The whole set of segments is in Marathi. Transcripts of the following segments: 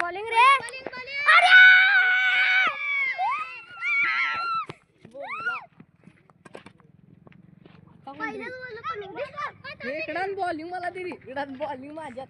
बॉलिंग रे अरे इकडं बॉलिंग मला दिली इकडं बॉलिंग माझ्या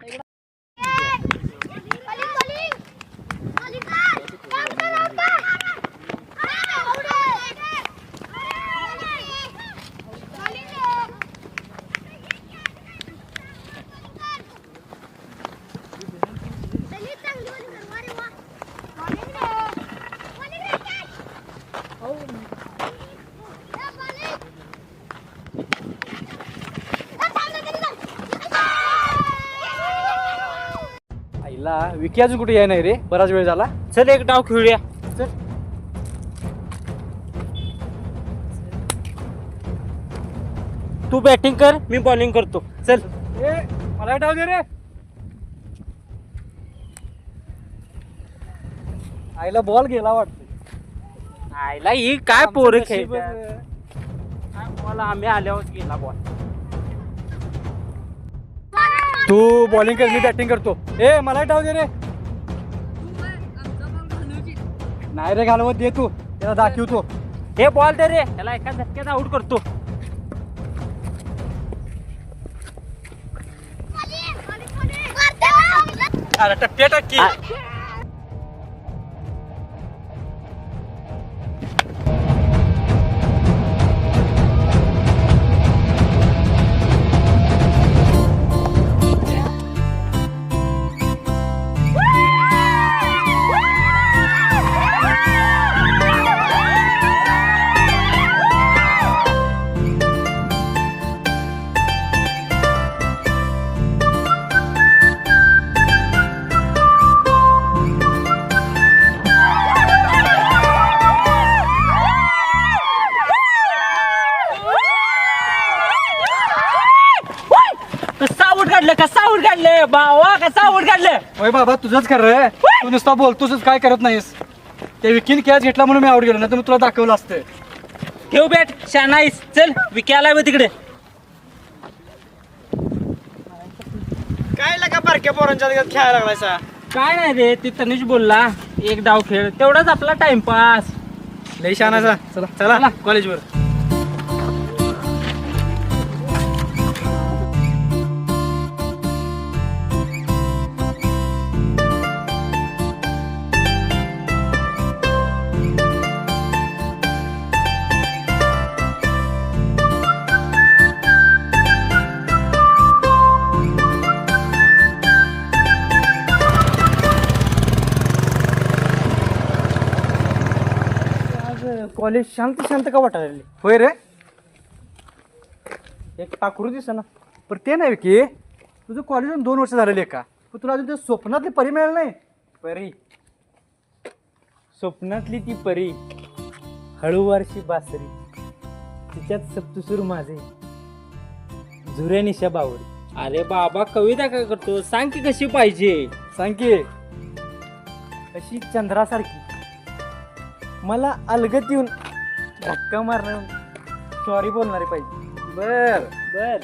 विकी अजून कुठे याय नाही रे, बराच वेळ झाला. चल एक डाव खेळूया. चल. तू बॅटिंग कर, मी बॉलिंग करतो. चल. मला डाव दे रे. आईला बॉल गेला वाटतं. आयला ही काय पोरं खेळतात. काय बॉल आम्ही आल्यावर गेला बॉल. तू बॉलिंग कर, मी बॅटिंग करतो. मला डाव दे रे. नाही रे घालवत, दे तू त्याला दाखवतो. हे बॉल दे रे, त्याला एका झटक्यात आउट करतो. अरे टक्के टक्के. कसा आउट काढले बावा, कसा आउट काढले. ओय बाबा तुझंच कर रे, तू नुसता बोलतोस काय करत नाहीस. ते विकीन कॅच घेतला म्हणून मी आउट गेलो, नाही तर मी तुला दाखवलं असतं. ठेव बॅट, शानाईस. चल विकी आलाय बघ तिकडे. काय लागा बारक्या पोरांच्या खेळायला लागलायसा. काय नाही रे, ते तनिष बोलला एक डाव खेळ, तेवढाच आपला टाइमपास. लई शहाणाचा. चला चला कॉलेजवर. कॉलेज शांत शांत का वाटायला. होय रे. एक पाखरू दिसना. पण ते नाही की तुझं कॉलेज 2 वर्ष झालेली आहे का, पण तुला अजून त्या स्वप्नातली परी मिळाली नाही. परी, स्वप्नातली ती परी, हळूवारशी बासरी, तिच्यात सप्तसूर माझे, झुऱ्या निशा बावरी. अरे बाबा कविता काय करतो, सांग की कशी पाहिजे. सांग की. अशी चंद्रासारखी, मला अलगत येऊन धक्का मारणार, सॉरी बोलणारे पाहिजे. बर बर.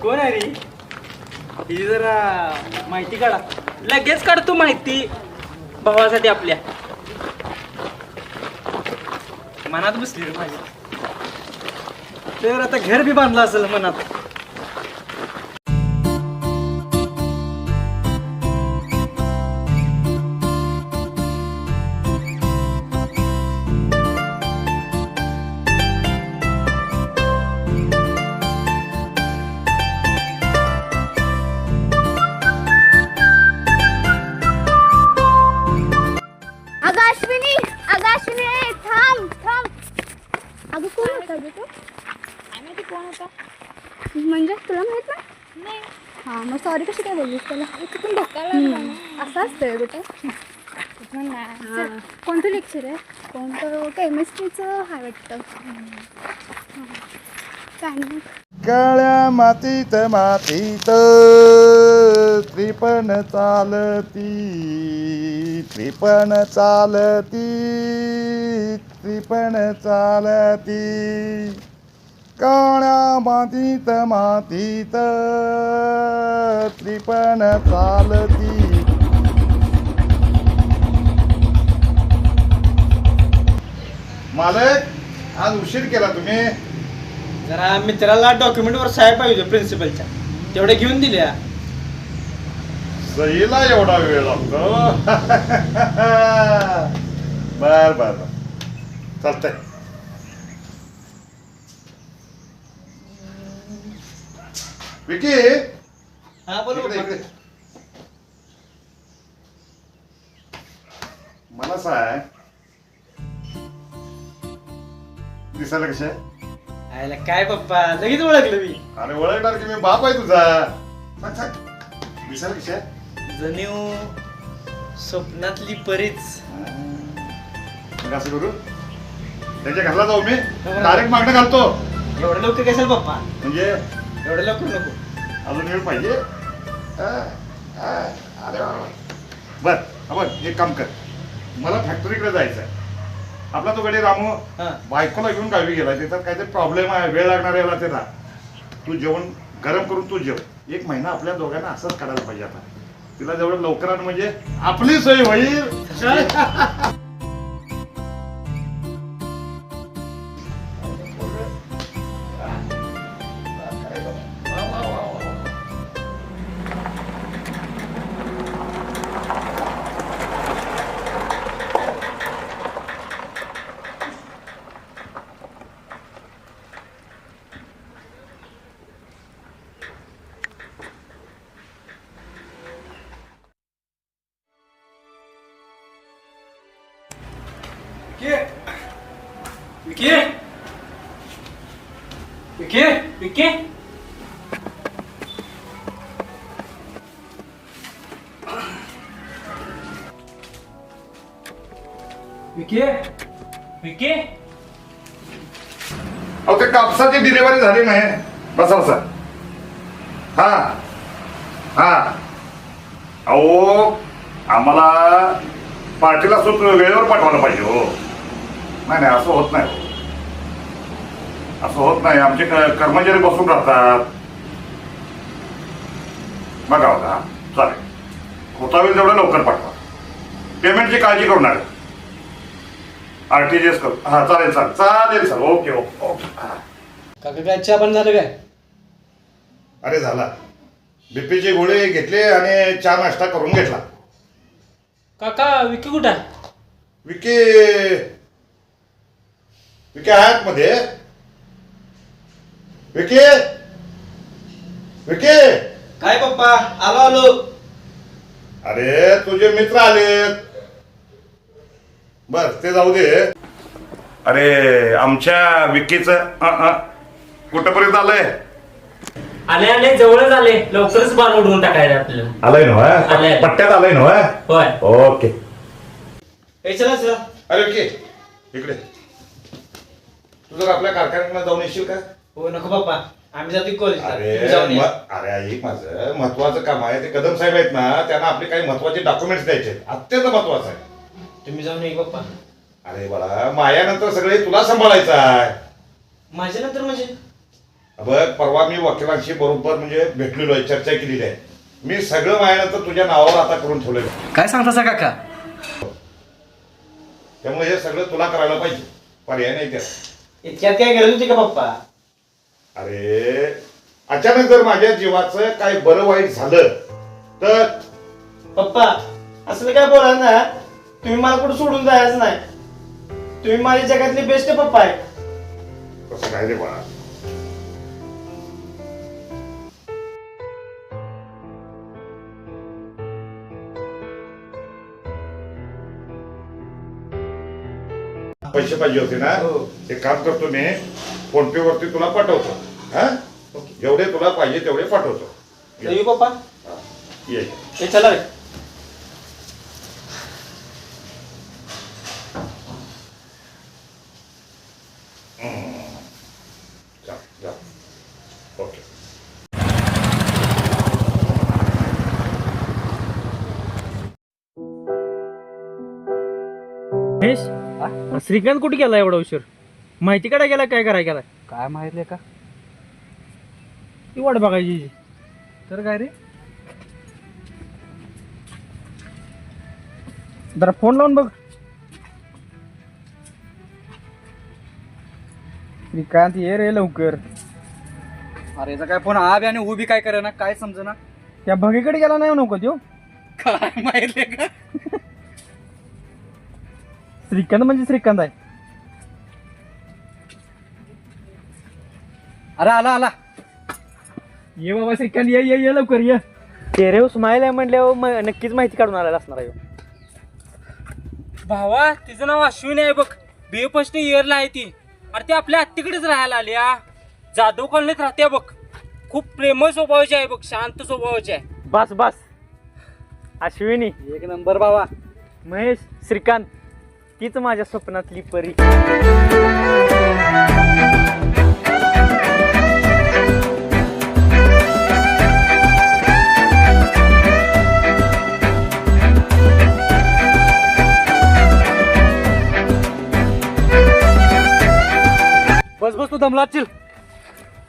कोण आहे रे ही, जरा माहिती काढा. लगेच काढतो माहिती भावासाठी आपल्या. मनात बसली रे माझी. तर आता घर बी बांधलं असेल मनात. सॉरी कशी काय बोललीस त्याला चुकून धक्का लागला ना असं असतंय बेटा कोणतं लेक्चर आहे कोणतं केमिस्ट्रीचं हाय वाटतं काय नाही काळ्या मातीत मातीत त्रिपण चालती त्रिपण चालती त्रिपण चालती काळ्या मातीत मातीत त्रिपण चालती. मालक आज उशीर केला तुम्ही. जरा मित्राला डॉक्युमेंटवर साहेब पाहिजे प्रिन्सिपलच्या तेवढे घेऊन दिल्या. सहीला एवढा वेळ लागतो. बर बर बर चालतंय. विकी हा बोल इकडे इकडे. मला सांग दिसायला कशा आयला काय पप्पा लगेच ओळखलं मी. अरे ओळखणार की मी बाप आहे तुझा. सांग सांग दिसायला कशा जणू स्वप्नातली परीच. मग असं करू त्याच्या घरला जाऊ मी डायरेक्ट मागणं घालतो. एवढं लवकर कशाल पप्पा म्हणजे एवढं लवकर नको. अजून वेळ पाहिजे. अरे बर बघ एक काम कर मला फॅक्टरीकडे जायचं आहे. आपला तो गडी रामू हा. बायकोला घेऊन गावी गेला त्याच्यात काहीतरी प्रॉब्लेम आहे वेळ लागणार याला त्याला. तू जेवण गरम करून तू जेव. 1 महिना आपल्या दोघांना असंच काढायला पाहिजे. आता तिला जेवढं लवकर आण म्हणजे आपली सोय होईल. विकी विकी विकी विकी विकी अहो ते कापसाची डिलिव्हरी झाली नाही. बसा बसा. हा हा अहो आम्हाला पार्टीला सूट वेळेवर पाठवायला पाहिजे. हो नाही नाही असं होत नाही. असं होत नाही. आमचे कर्मचारी बसून राहतात. बघा होता चालेल होता वेळ तेवढं लवकर पाठवा. पेमेंटची काळजी करू नका. RTGS करू. हा चालेल चालेल चालेल सर. Okay okay okay. काका काय चहा पण झालं काय? अरे झाला. बीपीची गोळी घेतली आणि चहा नाश्ता करून घेतला. काका विकी कुठं आहे? विकी विकी आहेत मध्ये. विकी विकी काय पप्पा आलो आलो. अरे तुझे मित्र आलेत. बर ते जाऊ दे. अरे आमच्या विकीचं कुठपर्यंत आलंय? आले आले जवळच आले. लवकरच बाण उडवून टाकायला आपल्याला. आलंय आलंय. ना पट्ट्यात आलंय ना. होय ओके. ए चला चला. अरे विकी इकडे. तू जर आपल्या कारखान्यात जाऊन येशील का? हो नको पप्पा आम्ही जातो कॉलेजला. अरे तुम्ही जाऊन या. अरे ऐक माझं महत्वाचं काम आहे. ते कदम साहेब आहेत ना त्यांना आपले काही महत्वाचे डॉक्युमेंट्स द्यायचे आहेत. अत्यंत महत्वाचं आहे. तुम्ही जाऊन ये पप्पा. अरे बाळा मायानंतर सगळे तुला सांभाळायचं आहे. माझ्या नंतर म्हणजे बघ परवा मी वकिलांशी बरोबर म्हणजे भेटलेलो आहे. चर्चा केलेली आहे. मी सगळं मायानंतर तुझ्या नावावर आता करून ठेवलेलं आहे. काय सांगता काका? त्यामुळे हे सगळं तुला करायला पाहिजे. पर्याय नाही त्याला. इतक्यात काय गरज होती का पप्पा? अरे अचानक जर माझ्या जीवाचं काय बरं वाईट झालं तर पप्पा असलं काय बोला ना. तुम्ही मला कुठं सोडून जायचं नाही. तुम्ही माझ्या जगातले बेस्ट पप्पा आहे. कसं काय रे बाळा. पैसे पाहिजे होते ना. एक काम करतो मी फोन पे वरती तुला पाठवतो. हा जेवढे तुला पाहिजे तेवढे पाठवतो. येऊ पप्पा. ये हे चला रे. जा जा ओके. महेश श्रीकांत कुठे गेला एवढा उशीर? माहिती काढा गेला काय करायला गेला? काय माहिती का? ती वाट बघायची. तर काय रे? जरा फोन लावून बघ. श्रीकांत ये रे लवकर. अरे याचा काय फोन आबी आणि उभी काय करे ना काय समजना. त्या भगीकडे गेला नाही नको त्यो. काय माहिती का? श्रीकांत म्हणजे श्रीकांत आहे. अरे आला आला. ये बाबा श्रीकांत ये ये ये लवकर ये. चेहऱ्यावर स्माईल आहे म्हटल्यावर नक्कीच माहिती काढून आलेला असणार आहे. भावा तिचं नाव अश्विनी आहे बघ. बी फर्स्ट इयरला आहे ती. अरे ती आपल्या आत्तीकडेच राहायला आली हा. जाधव कॉलनीत राहते बघ. खूप प्रेमळ स्वभावाची आहे बघ. शांत स्वभावाची आहे. बस बस. अश्विनी एक नंबर बाबा. महेश श्रीकांत तीच माझ्या स्वप्नातली परी. बस बस तू दमला चिल.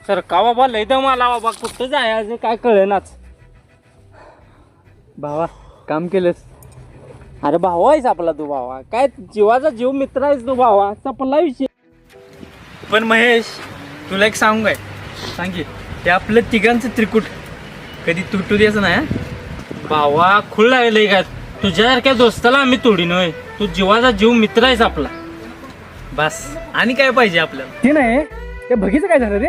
सर का बाबा लय दम आला बाबा. कुठं जायचं काय कळेनाच. भावा काम केलंस. अरे भावा आहेस आपला तू भावा. काय जीवाचा जीव मित्र आहेस तू भावा. सपला विषय. पण महेश तुला एक सांगू काय? सांग की. ते आपलं तिघांचं त्रिकूट कधी तुटू द्यायचं नाही. भावा खुळ लागलंय का? तुझ्यासारख्या दोस्ताला आम्ही तोडीन होय. तू जीवाचा जीव मित्र आहेस आपला. बस आणि काय पाहिजे आपल्याला? ते नाही त्या भगीचं काय झालं रे?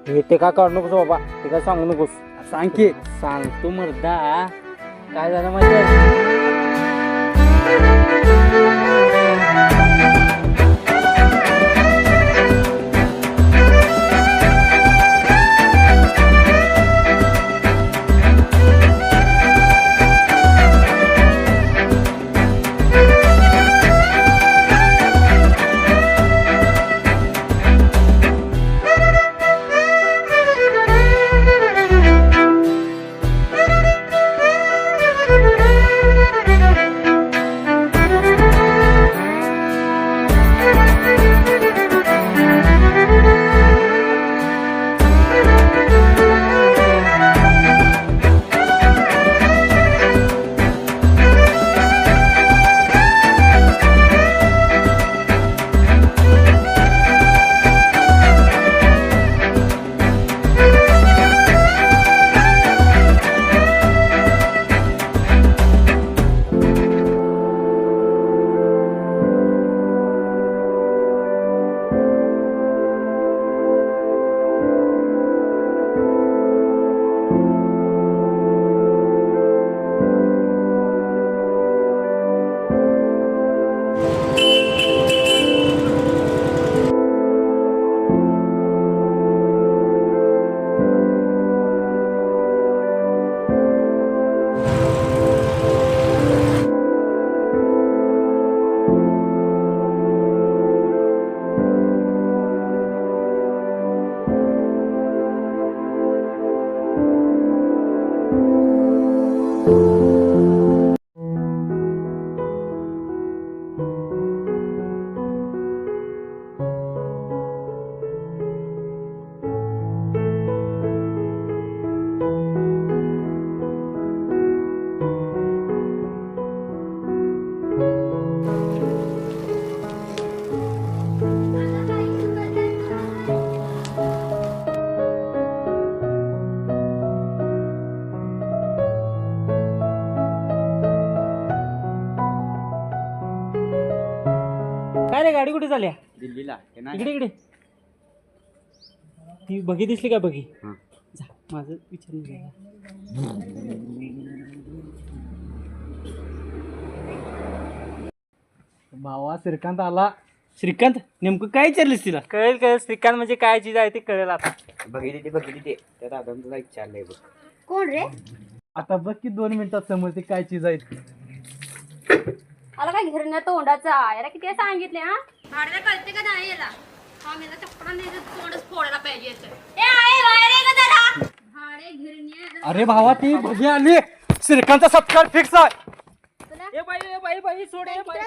हे ते का काढू नकोस बाबा. ते काय सांगू नकोस. सांग की. सांगतो मर्दा. काय झालं माहिती आहे? काय रे गाडी कुठे चालल्या? दिल्लीला. इकडे इकडे. ती बघी दिसली का बघी? जा माझं विचारून घ्या. भावा श्रीकांत आला. श्रीकांत नेमकं काय विचारलीस तिला? कळेल कळेल. श्रीकांत म्हणजे काय चीज आहे ते कळेल आता. कोण रे? आता बघ की 2 मिनिटात समजते काय चीज आहे ती. आला काय घेरण्या तोंडाचा याला किती सांगितले हा भाडव्या कळते का नाही याला हा मला चपडा नाही तोंडच फोडायला पाहिजे ए आहे बाहेर ये का जरा भाडे घेरण्या अरे भावा ती भजी आली श्रीकांतचा सत्कार फिक्स आहे. ए बाई सोड ए बाई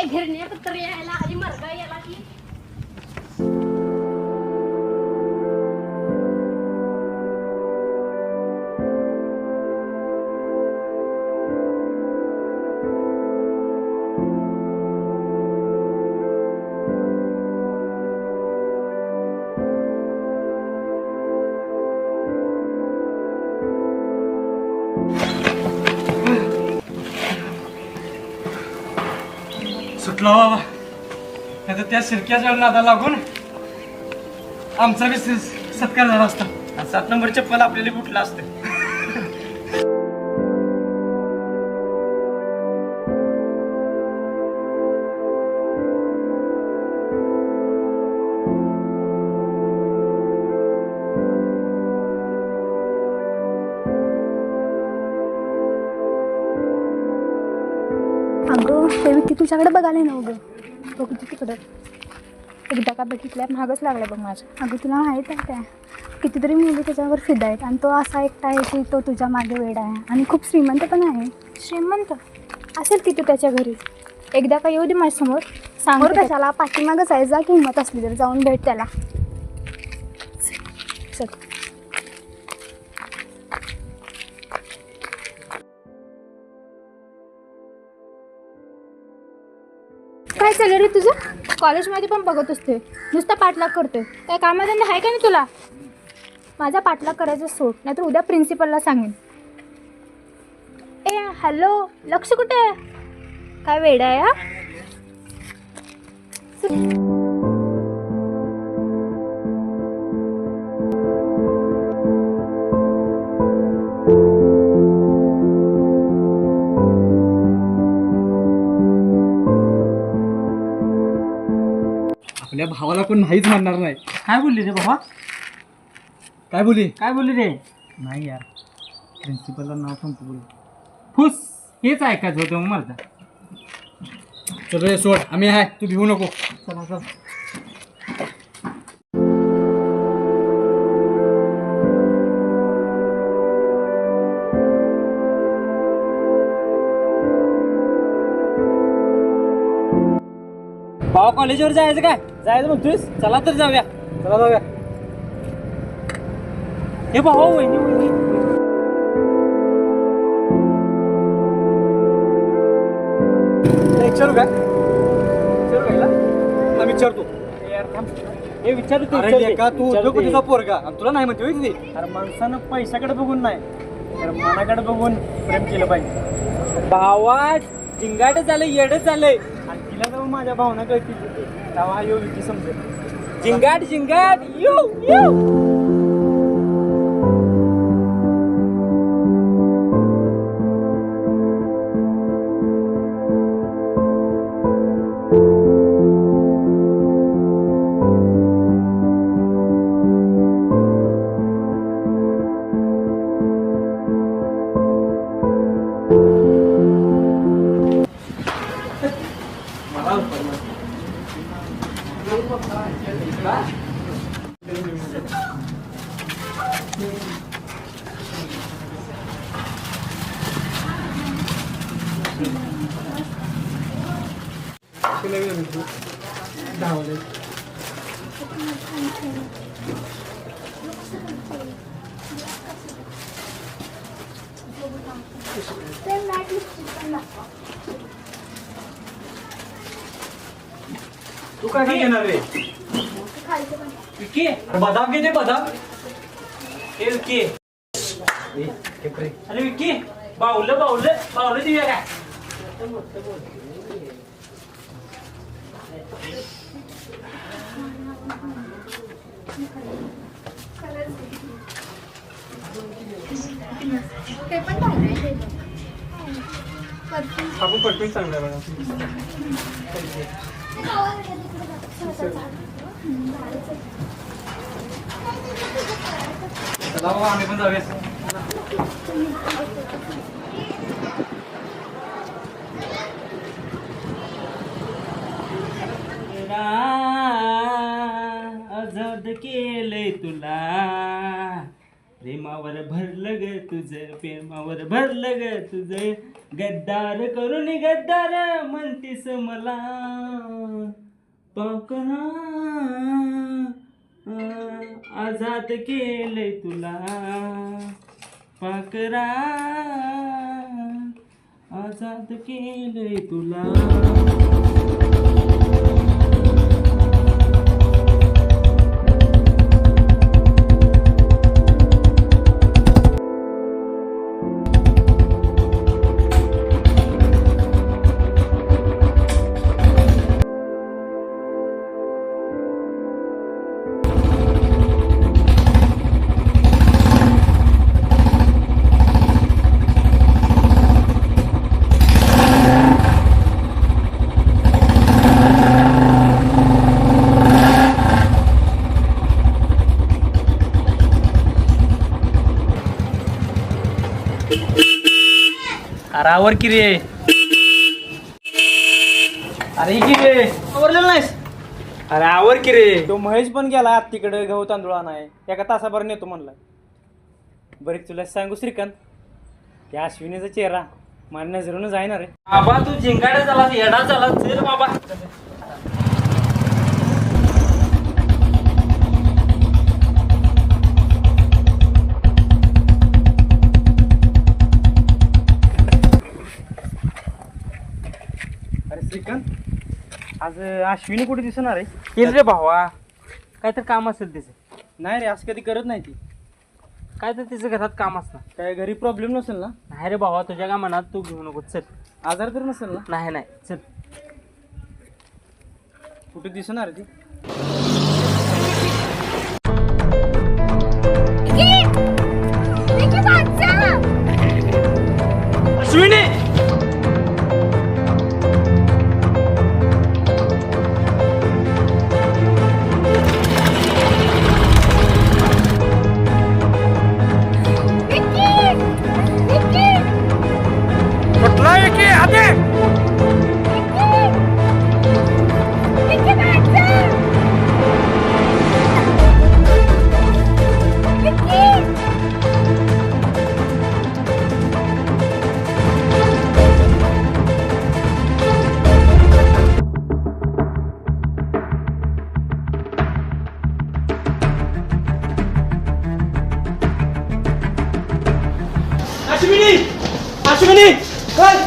ए घेरण्या तर यायला आधी मरगा याला की सुटलो बाबा नाही तर त्या शिरक्याच्या नादा लागून आमचा बी सत्कार झाला असता. 7 नंबर चप्पल आपल्याला कुठलं असतं. अगं ते विकी तुझ्याकडे बघायला ना गं बघू तू तिकडं एकदा का बघितल्या महागच लागला बघ माझ्या. अगं तुला माहीत आहे काय कितीतरी मुली त्याच्यावर फिदा आहेत आणि तो असा एकटा आहे की तो तुझ्या मागे वेडा आहे आणि खूप श्रीमंत पण आहे. श्रीमंत असेल की तू त्याच्या घरी एकदा का येऊ दे माझ्यासमोर सांगू कशाला पाठीमागच आहे जा की हिंमत असली तर जाऊन भेट त्याला. चल काय चालू रे तुझं कॉलेजमध्ये पण बघत असते नुसता पाठलाग करतोय काय कामाधंदा आहे का नाही तुला. माझा पाठलाग करायचं सोड नाहीतर उद्या प्रिन्सिपलला सांगेन. ए हॅलो लक्ष कुठे आहे काय वेडा आहे हा. आपल्या भावाला कोण नाहीच म्हणणार नाही. काय बोलली रे बाबा काय बोली काय बोलली रे नाही यार प्रिन्सिपलला नाव सांगतो बोल. फुस हेच ऐकायचं होतं मग मरता चल रे सोड आम्ही आहे तू भिवू नको. चला चल भावा कॉलेजवर जायचं काय जायचं म्हणतोयस चला तर जाऊया. चला जाऊया. हे भावा वहिनी विचारू काय विचारू काय आम्ही विचारतो. हे विचारू अरे का तू उद्योग तुझा पोरगा आणि तुला नाही म्हणते होय किती. अरे माणसानं पैशाकडे बघून नाही तर मनाकडे बघून प्रेम केलं पाहिजे. भावा जिंगाट झालं येडच झालंय आणि तिला तर माझ्या भावना कळतील तेव्हा यो विकी समजेल. जिंगाट यू यू तू काय काय घेणार रे. विकी अरे बदाम घेते बदाम. हे विकी अरे विकी बावलं देऊया काय ते पण पाहिजे आपण पटकन चांगला बघा. चला बाबा आम्ही पण जाऊया. आजाद केलंय तुला प्रेमावर भरलं ग तुझं प्रेमावर भरलं ग तुझं गद्दार करून गद्दार म्हणतीस मला पाकना आजाद केलंय तुला पाकरा आजाद केलंय तुला अरे आवर की रे. अरे ही की रे आवरलेलं नाहीस. अरे आवर की रे. तो महेश पण गेला आत तिकडे गहू तांदूळ आणाय एका तासाभर नेतो म्हणलाय. बरं तुला सांगू श्रीकांत त्या अश्विनीचा चेहरा माझ्या नजरेनं जाईना रे. बाबा तू झिंगाडा झाला येडा झाला चल बाबा. अरे श्रीकांत आज अश्विनी कुठे दिसणार आहे. केल रे भावा काय तर काम असेल तिचं. नाही रे असं कधी करत नाही ती. काय तर तिचं घरात काम असणार. काय घरी प्रॉब्लेम नसेल ना. नाही रे भावा तुझ्या का मनात तू घेऊ नको चल. आजार तर नसेल ना. नाही नाही चल. कुठे दिसणार ती. अश्विनी अश्विनी अश्विनी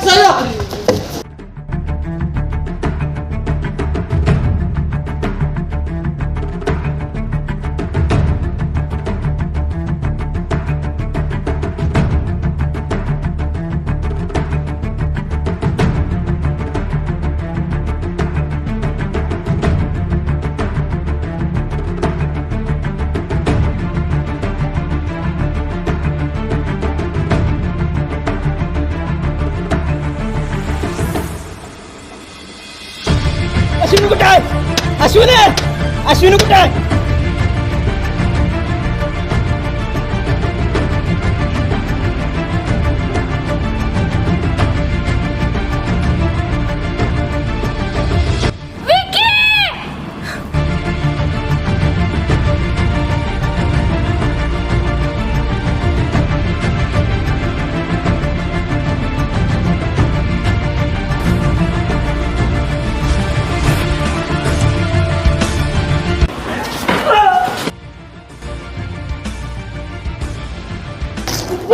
चला. अश्विनी कुठे आहे. अश्विनी अश्विनी कुठे आहे.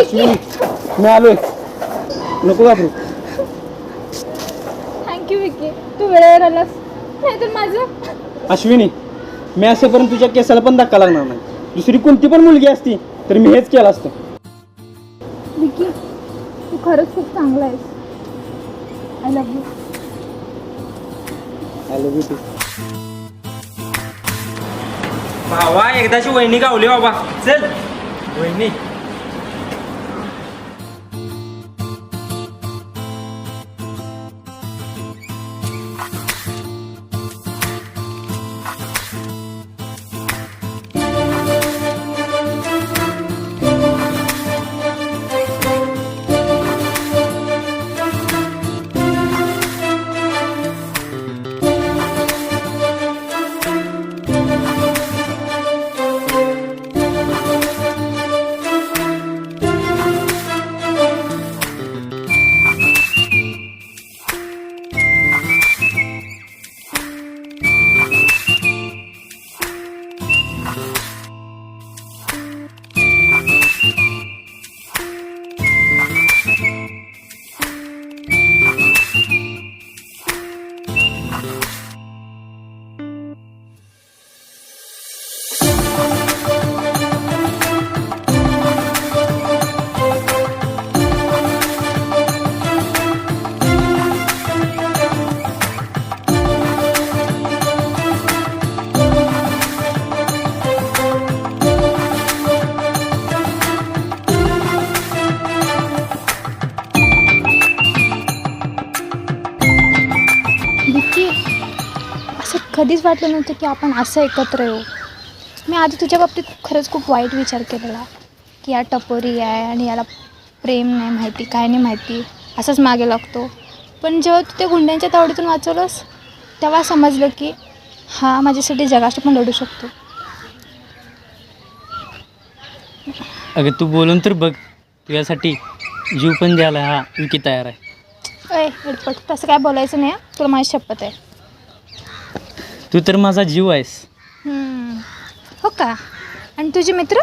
अश्विनी मी आलोय नको घाबरू. थँक्यू विकी तू वेळेवर आलास नाहीतर माझं. अश्विनी मी असेपर्यंत तुझ्या केसाला पण धक्का लागणार नाही. दुसरी कोणती पण मुलगी असती तर मी हेच केलं असतं. विकी तू खरंच खूप चांगला आहेस. I love you. I love you too. भावा एकदाची वहिनी गावली बाबा चल. वहिनी कधीच वाटलं नव्हतं की आपण असं एकत्र येऊ. मी आधी तुझ्या बाबतीत खरंच खूप वाईट विचार केलेला की या टपोरी आहे आणि याला प्रेम नाही माहिती, काय नाही माहिती, असंच मागे लागतो. पण जेव्हा तू त्या गुंड्यांच्या तावडीतून वाचवलंस तेव्हा समजलं की हा माझ्यासाठी जगाशी पण लढू शकतो. अगं तू बोलून तर बघ, तुझ्यासाठी जीव पण द्यायला हा विकी तयार आहे. अय एडपट, तसं काय बोलायचं नाही हं. तुला माझी शपथ आहे. तू तर माझा जीव आहेस. हो का? आणि तुझे मित्र?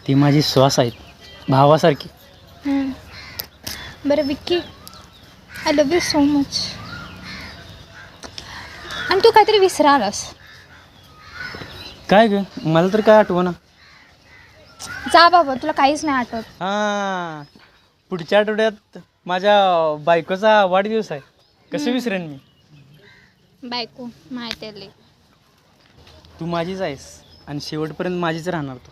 ती माझी श्वास आहेत, भावासारखी. बरं Vicky, I love you so much. आणि तू काहीतरी विसरालस. काय ग, मला तर काय आठवना. जा बाबा, तुला काहीच नाही आठवत. हां, पुढच्या आठवड्यात माझ्या बायकोचा वाढदिवस आहे. कसं विसरेन मी? बायको माहिती आहे. तू माझीच आहेस आणि शेवटपर्यंत माझीच राहणार तू.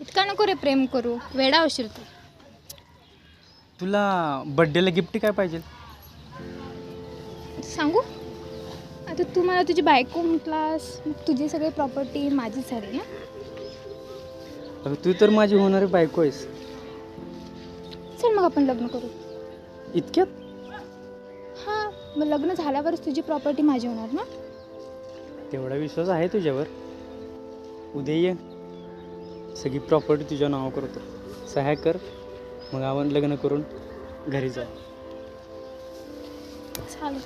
इतका नको रे प्रेम करू, वेडा होशील तू. तुला बड्डेला गिफ्ट काय पाहिजे? सांगू? आता तू मला तुझी बायको म्हटलास, मग तुझी सगळी प्रॉपर्टी माझीच झाली. अगं तू तर माझी होणारी बायको आहेस. चल मग आपण लग्न करू. इतक्यात? हां, मग लग्न झाल्यावरच तुझी प्रॉपर्टी माझी होणार ना. तेवढा विश्वास आहे तुझ्यावर. उद्या ये, सगळी प्रॉपर्टी तुझ्या नाव करतो, सह्या कर, मग आपण लग्न करून घरी जाऊ. चालेल.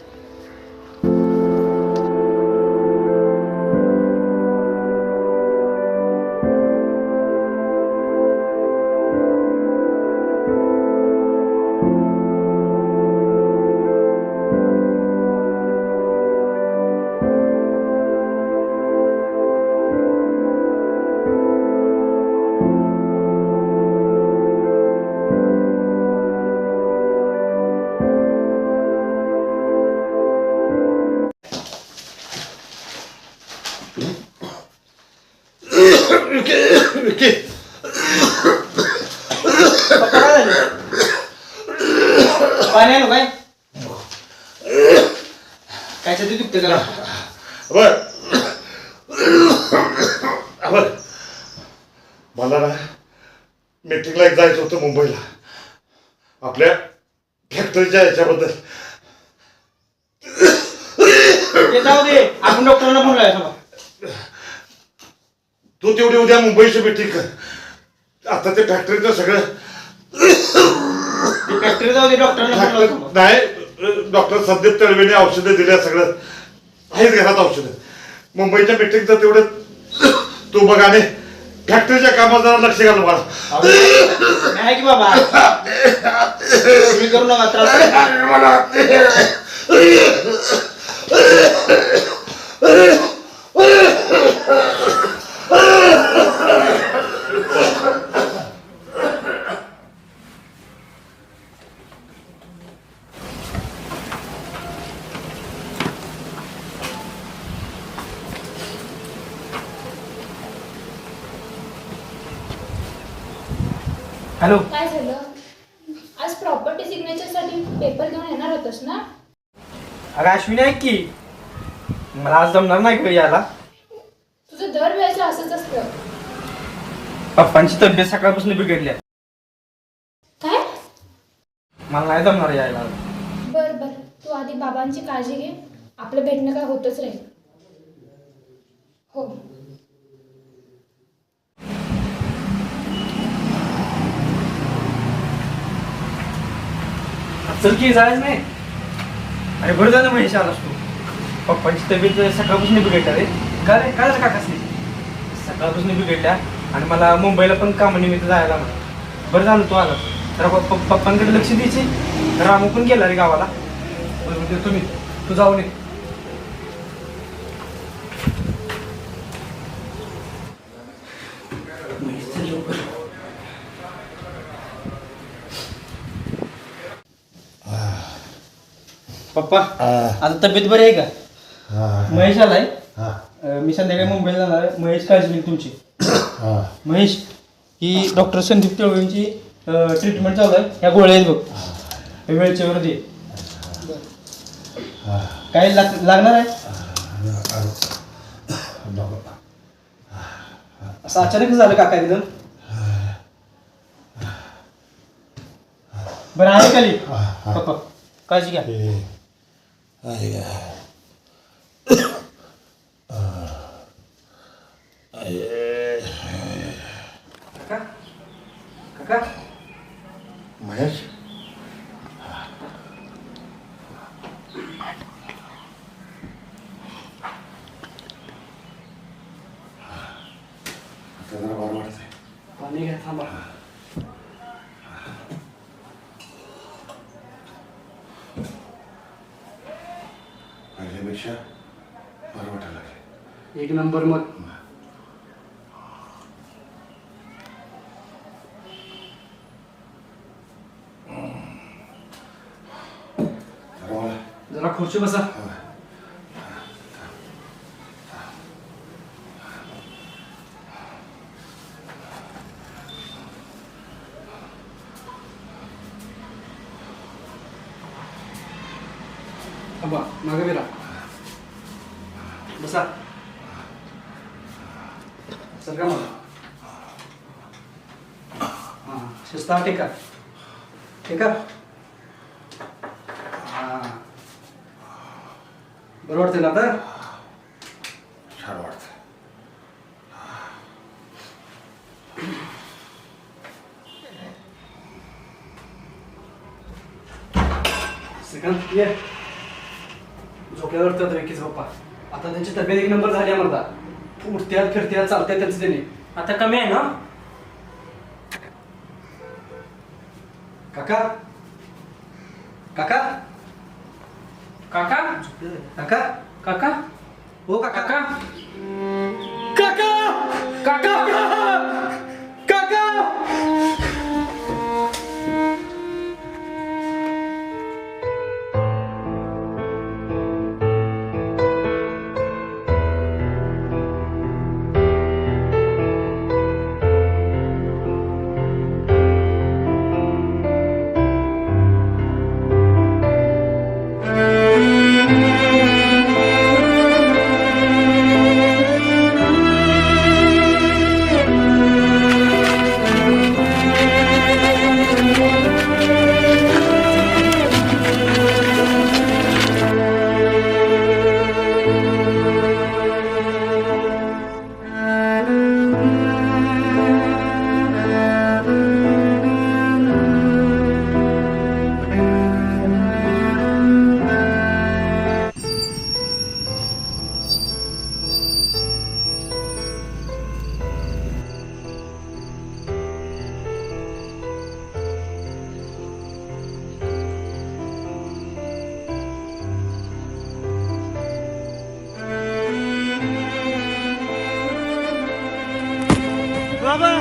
विकी, पाणी आणू काय? काय ते दुखते त्याला? बर बर, मला ना मीटिंगला एक जायचं होतं मुंबईला, आपल्या फॅक्टरीच्या याच्याबद्दल. ते जाऊ दे, आपण डॉक्टरांना फोन लावायचा. तू तेवढी उद्या मुंबईची मीटिंग कर. आता ते फॅक्टरीचं सगळं फॅक्टरी जाऊ दे, डॉक्टरांना फोन लावायचा. नाही, डॉक्टर संदीप तळवेने औषधं दिल्या, सगळं आहेत घरात औषधं. मुंबईच्या मीटिंगचं तेवढं तू बघ आणि फॅक्टरीच्या कामात जरा लक्ष घाल मला. नाही की बाबा, तुम्ही करू नका त्रास. हॅलो, काय झालं? आज प्रॉपर्टी सिग्नेचरसाठी पेपर घेऊन येणार होतस ना? अगं अश्विनी ऐक की, मला आज जमणार नाही घरी यायला. तुझं दरवेळेचं असंच असतं. पप्पांची तब्येत सकाळपासून बिघडली आहे. काय? मला नाही जमणार यायला. बर बर, तू आधी बाबांची काळजी घे, आपलं भेटणं काय होतच राहील. हो. चल की, जायच नाही. आणि बरं झालं महेश आलास तू. पप्पांची तब्येत सकाळपासून बिघडल्या रे. काय रे, काय झालं काकासनी? सकाळपासून बिघडल्या आणि मला मुंबईला पण कामानिमित्त जायला मला. बरं झालं तू आलास. तर पप्पांकडे लक्ष द्यायची. रामू पण गेला रे गावाला. बरोबर, तुम्ही तू जाऊन ये. पप्पा, आता तब्येत बरी आहे का? महेश आलाय. मी संध्याकाळी मुंबईला जाणार आहे. महेश काळजी घेईल तुमची. महेश, ही डॉक्टर संदीप तळवेंची ट्रीटमेंट चालू आहे. ह्या गोळ्या आहेत बघ, वेळेच्या वर दे. काय लागणार आहे असं अचानक झालं काका एकदम बरं आहे खाली पप्पा काळजी घ्या काका महेश आता जरा बरं वाटतंय. पाणी घ्या थांबा पहिल्यापेक्षा बरं वाटायला लागले. एक नंबर मग जरा मला जरा खुर्ची बसा थांबा मागे गेला बसा सर का मला हां शिस्ता टेका टेका हां बरं वाटते ना आता छान वाटतंय. श्रीकांत ये झोपल्यावर तर रेखीच पप्पा आता त्यांची तब्येत एक नंबर झाली आहे म्हणता उठत्यात फिरत्यात चालत्यात त्यांचं त्यांनी आता कमी आहे ना? काका काका काका काका काका हो काका काका काका काका काका बाबा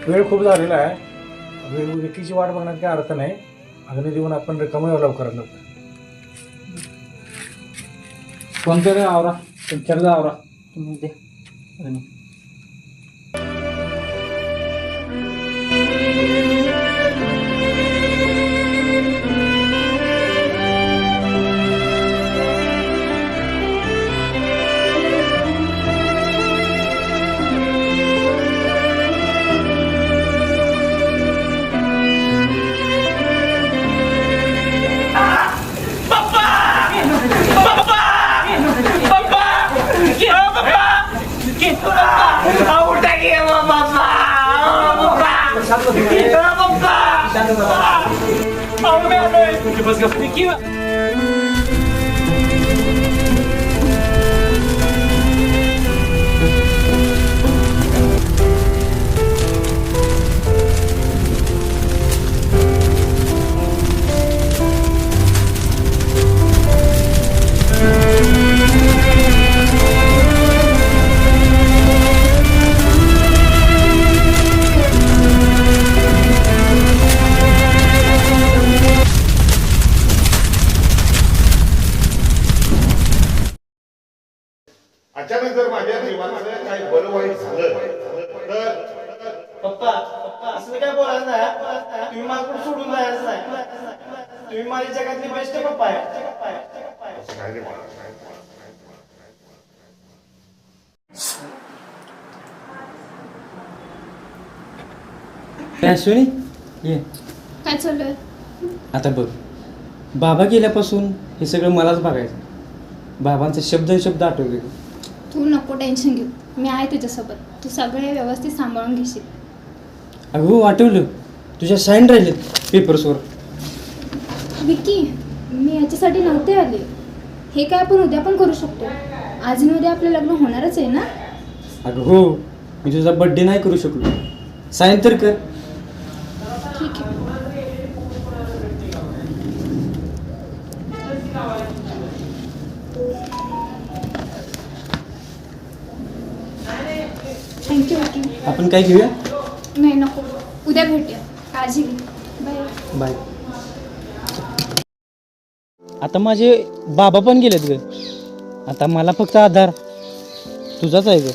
वेळ खूप झालेला आहे व्यक्तीची वाट बघण्यात काही अर्थ नाही अग्नी देऊन आपण रिकामं लवकरात लवकर कोणत्या रे आवरा तुमच्याकडे आवरा तुम्ही दे आणि बस गप. विकी अचानक जर माझ्या जीवनाचं काही बरं वाईट झालं तर पप्पा असं काय बोलायचं नाही. तुम्ही मला कुठे सोडून जायचं नाही. तुम्ही माझ्या जगातली बेस्ट पप्पा आहे. असं काय रे बाळा. अश्विनी ये. काय चाललंय? आता बघ, बाबा गेल्यापासून हे सगळं मलाच बघायचं. बाबांचे शब्द आठवले. तू नको टेन्शन घेऊ, मी आहे तुझ्यासोबत. तू सगळे व्यवस्थित सांभाळून घेशील. अगं हो, आठवलं, तुझ्या साईन राहिलेत पेपर्सवर. विक्की, मी याच्यासाठी नव्हते आले. हे काय आपण उद्या पण करू शकतो. आज आणि उद्या आपलं लग्न होणारच आहे ना. अगं हो, मी तुझा बड्डे नाही करू शकलो. साईन तर कर. ठीक आहे. थँक्यू विक्की. आपण काय घेऊया? नाही नको, उद्या भेटूया. काळजी घे. बाय. बाय. आता माझे बाबा पण गेलेत ग. आता मला फक्त आधार तुझाच आहे ग.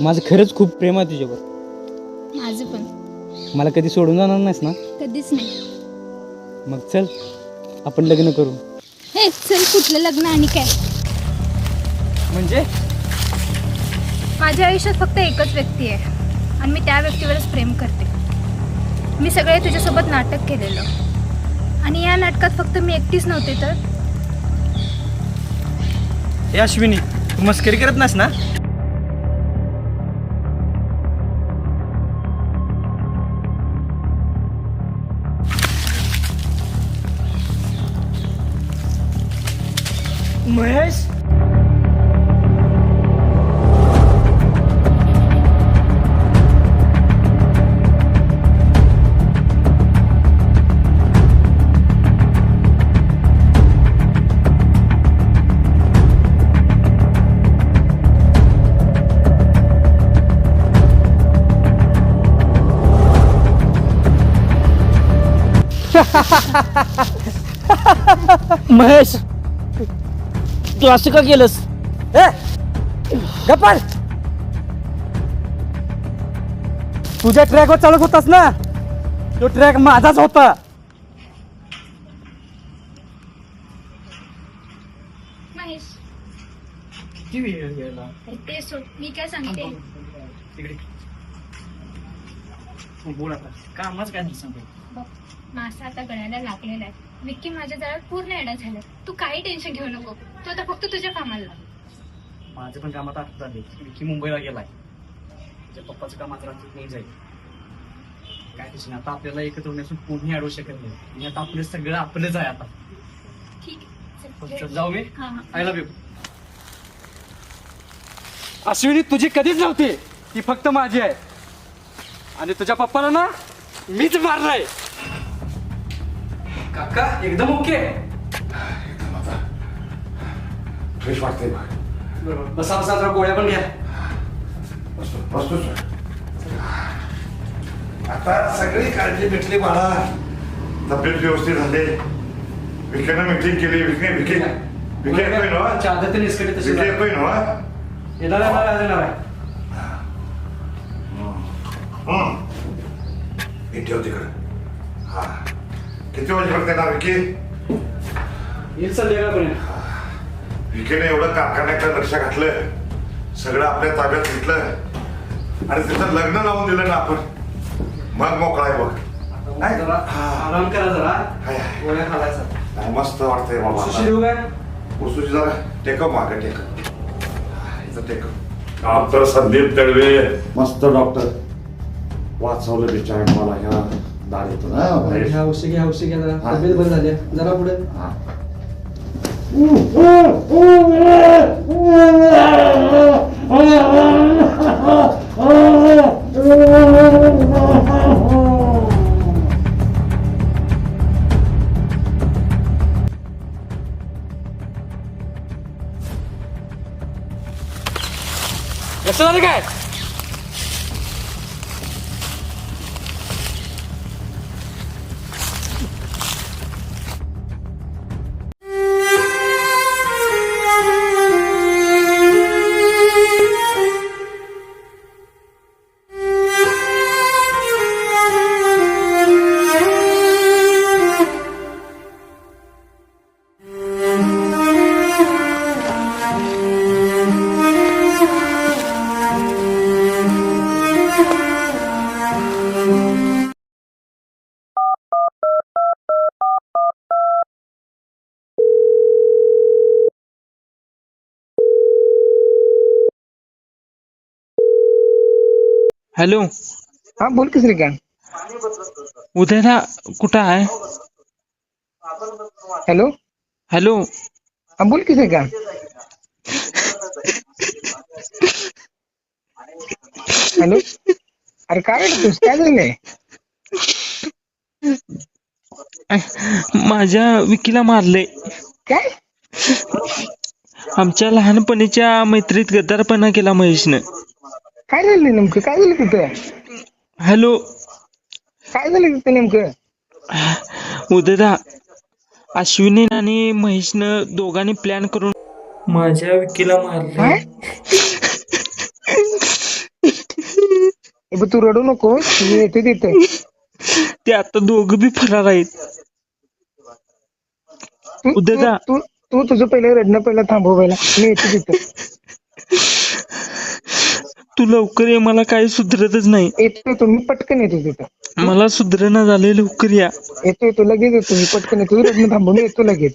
माझं खरंच खूप प्रेम आहे तुझ्यावर. माझं पण. मला कधी सोडून जाणार नाहीस ना? कधीच नाही. मग चल, आपण लग्न करू. हे चल, कुठलं लग्न आणि काय? म्हणजे माझ्या आयुष्यात फक्त एकच व्यक्ती आहे आणि मी त्या व्यक्तीवरच प्रेम करते. मी सगळे तुझ्यासोबत नाटक केलेलं आणि या नाटकात फक्त मी एकटीच नव्हते तर. हे अश्विनी, तू मस्करी करत नास ना? महेश, महेश, तू असं का केलंस? गप्पा. तुझ्या ट्रॅकवर चालत होतास ना, तो ट्रॅक माझाच होता. महेश, ते सोड. मी काय सांगते, बोल आता. कामच काय नाही सांगू. बघ, मासा आता गळ्याला लागलेला आहे. विक्की माझ्या जवळ पूर्ण येणं झालं. तू काही टेन्शन घेऊ नको. तू आता फक्त तुझ्या कामाला लाग. माझं पण कामात आता झाले. विकी मुंबईला गेलाय. त्याच्या पप्पाचं काम आता रात्री नाही जाईल. काय टेन्शन, आता आपल्याला एकत्र होण्यासून कोणी अडवू शकत नाही. आणि आता आपलं सगळं आपलंच आहे आता. ठीक आहे, चल, जाऊ मी. हां हां. I love you. अश्विनी तुझी कधीच नव्हती, ती फक्त माझी आहे. आणि तुझ्या पप्पाला ना मीच मारलाय. काका एकदम ओके. एकदम आता फ्रेश वाटते बघ. बरोबर, बसा बसा, जरा गोळ्या पण घ्या. बसतो सर. आता सगळी काळजी भेटली बाळा. तब्येत व्यवस्थित झाले. विकेनं मीटिंग केली. विके येतोय ना? चादर निसकडी तशी विके येतोय ना? येणार आहे. हे ठेव तिकडं. हा, किती वाजेपर्यंत येणार विके? येईल संध्याकाळपर्यंत. विकेने एवढं कारखान्याकडे लक्ष घातलं, सगळं आपल्या ताब्यात घेतलं आणि तिथं लग्न लावून दिलं ना आपण, मग मोकळा आहे बघ. आता जरा आराम करा जरा. हाय, हाय. गोळ्या खालायचा. काय मस्त वाटतंय बाबा. सुशी देऊ काय? उसूची जरा टेकव मागं टेकव. इथं टेकव. डॉक्टर संदीप तळवे, मस्त डॉक्टर. वाचवलं बिचार मला ह्या दार येतो ना बाहेर. ह्या औषध घ्या औषध घ्या जरा हा. तब्येत बंद झाली जरा पुढे हा. कसं झालं काय? हॅलो, हा बोल की श्रीकांत. उद्याला कुठं आहे? हॅलो हॅलो, हा बोल की श्रीकांत. हॅलो अरे काय रडतोस? काय झालंय? माझ्या विकीला मारले. काय आमच्या लहानपणीच्या मैत्रीत गद्दारपणा केला महेशनं. काय झालं नेमकं? काय झालं तिथं? हॅलो, काय झालं तिथं नेमकं? उद्या अश्विनी आणि महेशनं दोघांनी प्लॅन करून माझ्या विकीला मारले. काय तू रडू नकोस, मी येते तिथे. ते आता दोघं बी फरार आहेत. तू उद्या तू तू तुझं पहिलं रडणं पहिलं थांबव पहिला. मी येते तिथे. तू लवकर ये, मला काही सुधरतच नाही. येतो तुम्ही पटकन येतो तिथं. मला सुधरणा झाले, लवकर या. येतो लगेच येतो मी पटकन येतो. तुझं रडणं थांबव, मी येतो लगेच.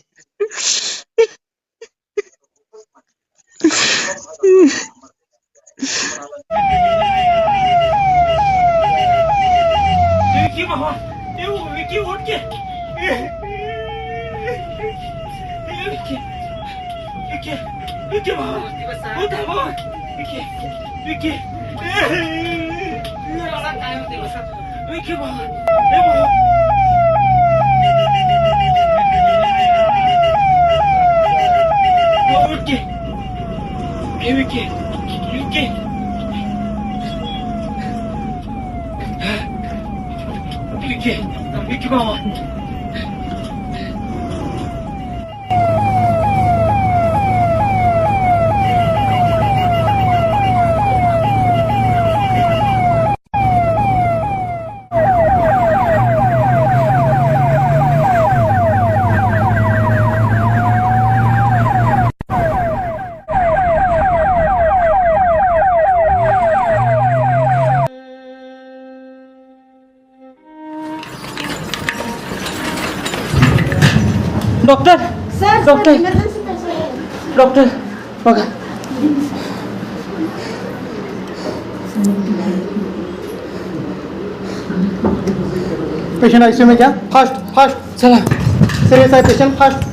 डॉक्टर, डॉक्टर, डॉक्टर बघा. पेशंट आयसीयू में क्या? फास्ट फास्ट चला. सीरियस आहे पेशंट फास्ट.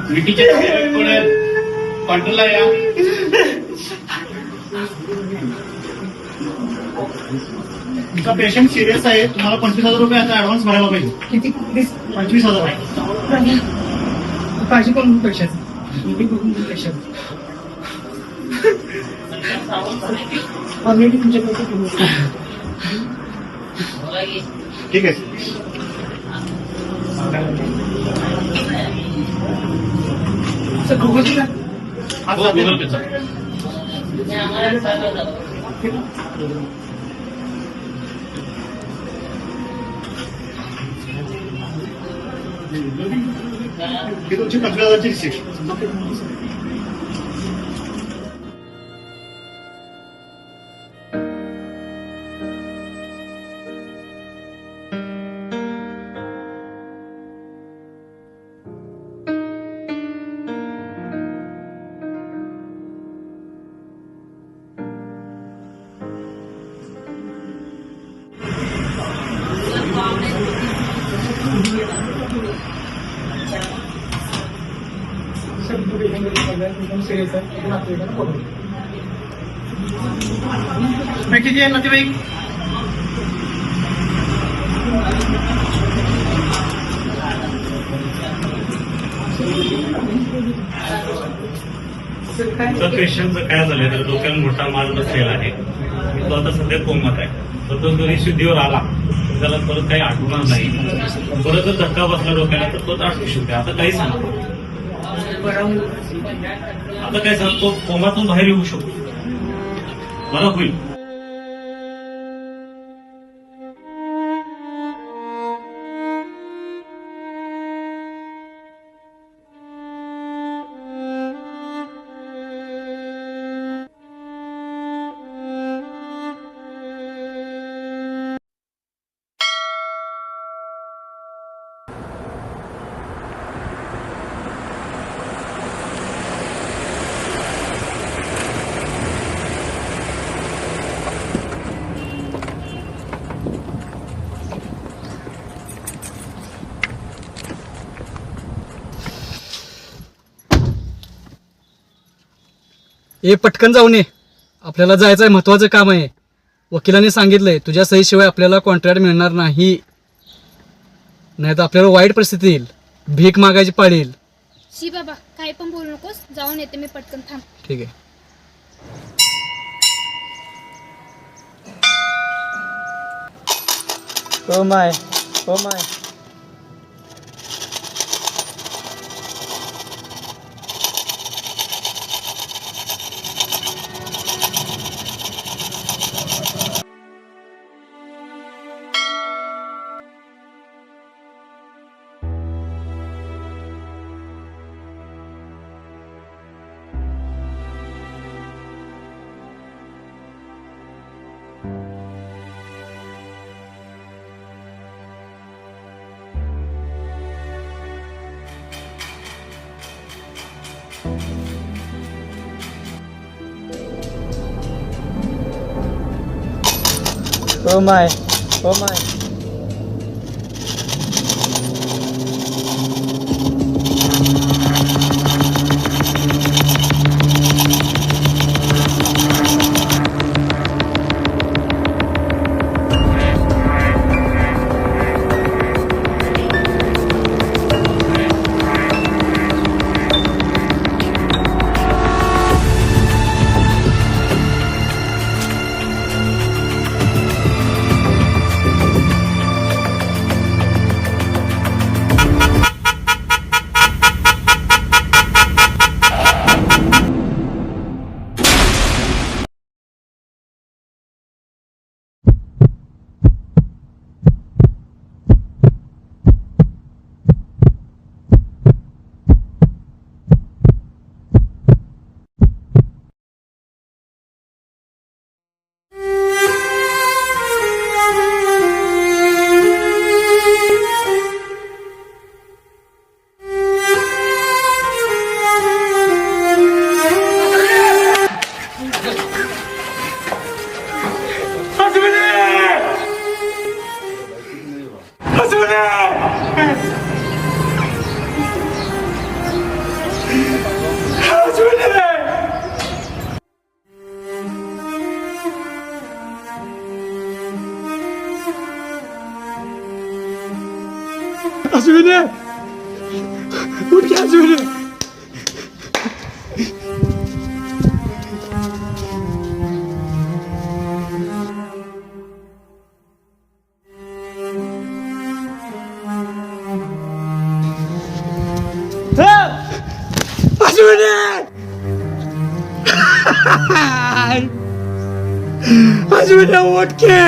विकीच्या कंट्रोलला या. तुमचा पेशंट सिरियस आहे. तुम्हाला 25,000 रुपये आता ऍडव्हान्स भरायला पाहिजे. किती 25,000. काळजी करून पैशाची पैशाची ऑलरेडी तुमच्याकडे ठीक आहे. सर हो, Google Pay चा. ही तुमची 15,000ची रिसिप्ट. किती आहे नातेवाईक? पेशंटचं काय झालंय तर डोक्याला मोठा माल बसलेला आहे. तो आता सध्या कोमात आहे. तर तो जरी शुद्धीवर आला तर त्याला परत काही आठवणार नाही. परत जर धक्का बसला डोक्याला तर तोच आठवू शकते. आता काही सांगतो, आता काय सांगतो, कोमातून बाहेर येऊ शकतो, बरं होईल. पटकन जाऊन ये, आपल्याला जायचं आहे, महत्वाचं काम आहे. वकिलाने सांगितलंय तुझ्या सहीशिवाय आपल्याला कॉन्ट्रॅक्ट मिळणार नाही, नाही तर आपल्याला वाईट परिस्थिती येईल, भीक मागायची पाळी येईल. शी बाबा काही पण बोलू नकोस, जाऊन येते मी पटकन, थांब. ठीक आहे. Oh my, oh my. Oh my, oh my. Ashwini, उठ की अश्विनी. अश्विनी अश्विनी उठ के